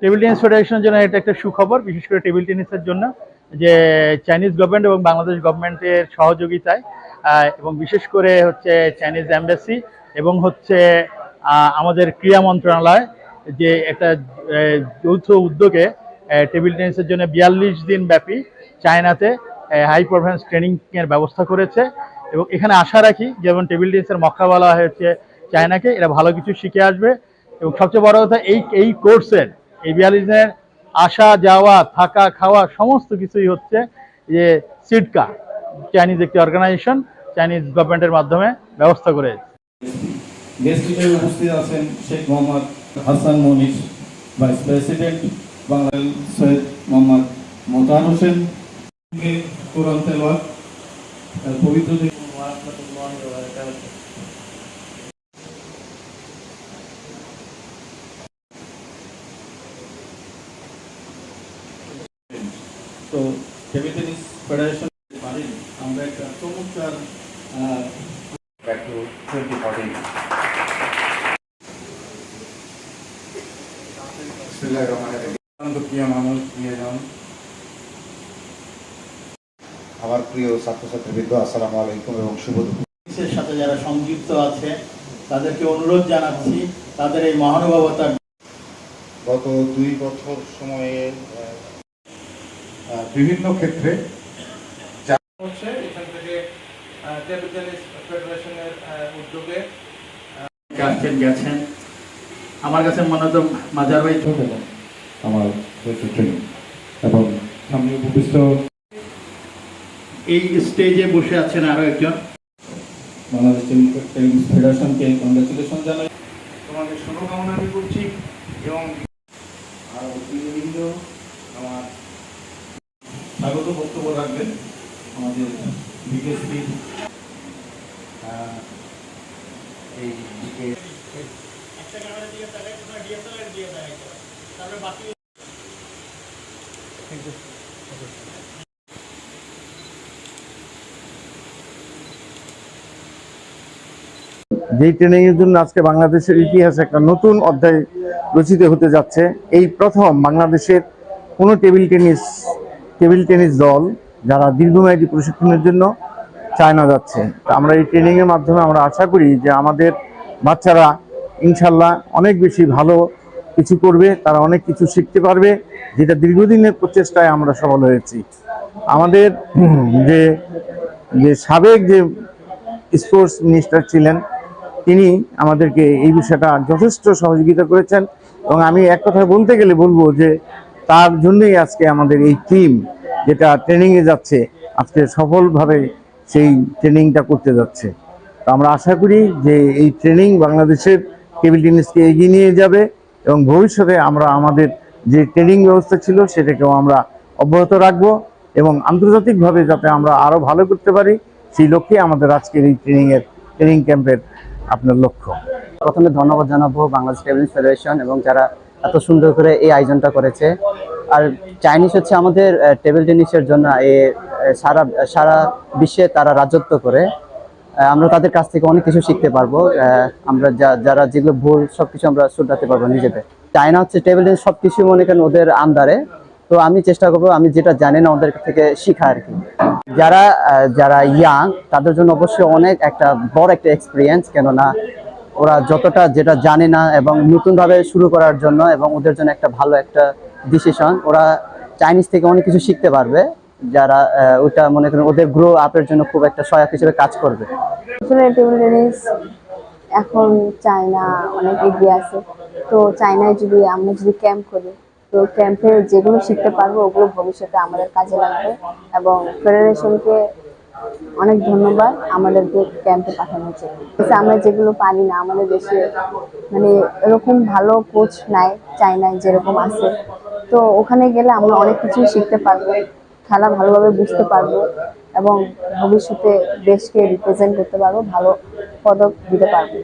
Table tennis ফেডারেশনের জন্য এটা একটা সুখবর, বিশেষ করে টেবিল টেনিসের জন্য, যে চাইনিজ গভর্নমেন্ট এবং বাংলাদেশ গভর্নমেন্টের সহযোগিতায় এবং বিশেষ করে হচ্ছে চাইনিজ এম্বাসি এবং হচ্ছে আমাদের ক্রীড়া মন্ত্রণালয় যে একটা যৌথ উদ্যোগে টেবিল টেনিসের জন্য 42 দিন ব্যাপী চায়নাতে হাই পারফরমেন্স ট্রেনিং এর ব্যবস্থা করেছে। এবং এখানে আশা রাখি, যেমন টেবিল টেনিসের মক্কা বলা হয়েছে চায়নাকে, এরা ভালো কিছু শিখে আসবে। এবং সবচেয়ে বড় কথা, এই কোর্সের এই 42 দিনের আসা যাওয়া থাকা খাওয়া সমস্ত কিছুই হচ্ছে যে সিডকা চাইনিজ একটি অর্গানাইজেশন চাইনিজ গভর্নমেন্টের মাধ্যমে ব্যবস্থা করেছে। গেস্ট হিসেবে উপস্থিত আছেন শেখ মোহাম্মদ হাসান মনির, ভাইস প্রেসিডেন্ট বাংলাদেশ, সৈয়দ মোহাম্মদ মোতাহার হোসেন, কোরআন তেলাওয়াত পবিত্র তো টেবিল টেনিস ফেডারেশন পারেন আমরা একটা চমৎকার back to 2014. প্রিয় মানুষ, প্রিয়জন, আমার প্রিয় ছাত্রছাত্রীবৃন্দ, আসসালামু আলাইকুম এবং শুভ দুপুর। এর সাথে যারা সংযুক্ত আছে তাদেরকে অনুরোধ জানাচ্ছি তাদের এই মহানুভবতার। গত 2 বছর সময়ে বিভিন্ন ক্ষেত্রে হচ্ছে এখান থেকে টেবিল টেনিস ফেডারেশনের উদ্যোগে গেছেন। আমার কাছে মনে হতো মাজার ভাই আমার ট্রেনিং এবং সামনে উপবিষ্ট এই স্টেজে বসে আছেন আরো একজন। বাংলাদেশ টেনিস ফেডারেশনকে কংগ্রেচুলেশন জানাই, তোমাদের শুভকামনা আমি করছি। এবং আর অতিথিবৃন্দ আমার স্বাগত বক্তব্য রাখবেন আমাদের বিকেএসপি এই দিকে যেই ট্রেনিং এর জন্য আজকে বাংলাদেশের ইতিহাসে একটা নতুন অধ্যায় রচিত হতে যাচ্ছে। এই প্রথম বাংলাদেশের কোনো টেবিল টেনিস দল যারা দীর্ঘমেয়াদী প্রশিক্ষণের জন্য চায়না যাচ্ছে। আমরা এই ট্রেনিং এর মাধ্যমে আমরা আশা করি যে আমাদের বাচ্চারা ইনশাল্লাহ অনেক বেশি ভালো কিছু করবে, তারা অনেক কিছু শিখতে পারবে, যেটা দীর্ঘদিনের প্রচেষ্টায় আমরা সফল হয়েছি। আমাদের যে সাবেক যে স্পোর্টস মিনিস্টার ছিলেন, তিনি আমাদেরকে এই বিষয়টা যথেষ্ট সহযোগিতা করেছেন। এবং আমি এক কথায় বলতে গেলে বলবো যে তার জন্যই আজকে আমাদের এই টিম যেটা ট্রেনিংয়ে যাচ্ছে আজকে সফলভাবে সেই ট্রেনিংটা করতে যাচ্ছে। তো আমরা আশা করি যে এই ট্রেনিং বাংলাদেশের টেবিল টেনিসকে এগিয়ে নিয়ে যাবে এবং ভবিষ্যতে আমরা আমাদের যে ট্রেনিং ব্যবস্থা ছিল সেটাকেও আমরা অব্যাহত রাখবো এবং আন্তর্জাতিকভাবে যাতে আমরা আরও ভালো করতে পারি, সেই লক্ষ্যে আমাদের আজকের এই ট্রেনিং ক্যাম্পের আপনার লক্ষ্য। প্রথমে ধন্যবাদ জানাবো বাংলাদেশ টেবিল টেনিস ফেডারেশন এবং যারা এত সুন্দর করে এই আয়োজনটা করেছে। আর চাইনিজ হচ্ছে আমাদের টেবিল টেনিসের জন্য সারা বিশ্বে তারা রাজত্ব করে। আমরা তাদের কাছ থেকে অনেক কিছু শিখতে পারবো। আমরা যারা যেগুলো ভুল সবকিছু আমরা শুধরাতে পারবো নিজেদের। চায়না হচ্ছে টেবিল টেনিস সবকিছু মনে করেন ওদের আন্ডারে। তো আমি চেষ্টা করবো আমি যেটা জানি না ওদের থেকে শিখা আর কি। যারা ইয়াং তাদের জন্য অবশ্যই অনেক একটা বড় একটা এক্সপিরিয়েন্স, কেননা ওরা যতটা যেটা জানে না এবং নতুনভাবে শুরু করার জন্য এবং ওদের জন্য একটা ভালো একটা ডিসিশন। ওরা চাইনিজ থেকে অনেক কিছু শিখতে পারবে, যারা ওটা মনে করেন ওদের গ্রো আপের জন্য খুব একটা সহায়ক হিসেবে কাজ করবে। আসলে টেবিল টেনিস এখন চায়না অনেক এগিয়ে আছে। তো চায়নায় আমরা যদি ক্যাম্প করি, তো ক্যাম্পে যেগুলো শিখতে পারবো ওগুলো ভবিষ্যতে আমাদের কাজে লাগবে। এবং ফেডারেশনকে অনেক ধন্যবাদ আমাদেরকে ক্যাম্পে পাঠানোর জন্য। আমরা যেগুলো পারি না আমাদের দেশে, মানে এরকম ভালো কোচ নাই চায়নায় যেরকম আছে। তো ওখানে গেলে আমরা অনেক কিছু শিখতে পারবো, খেলা ভালোভাবে বুঝতে পারবো এবং ভবিষ্যতে দেশকে রিপ্রেজেন্ট করতে পারবো, ভালো পদক দিতে পারবো।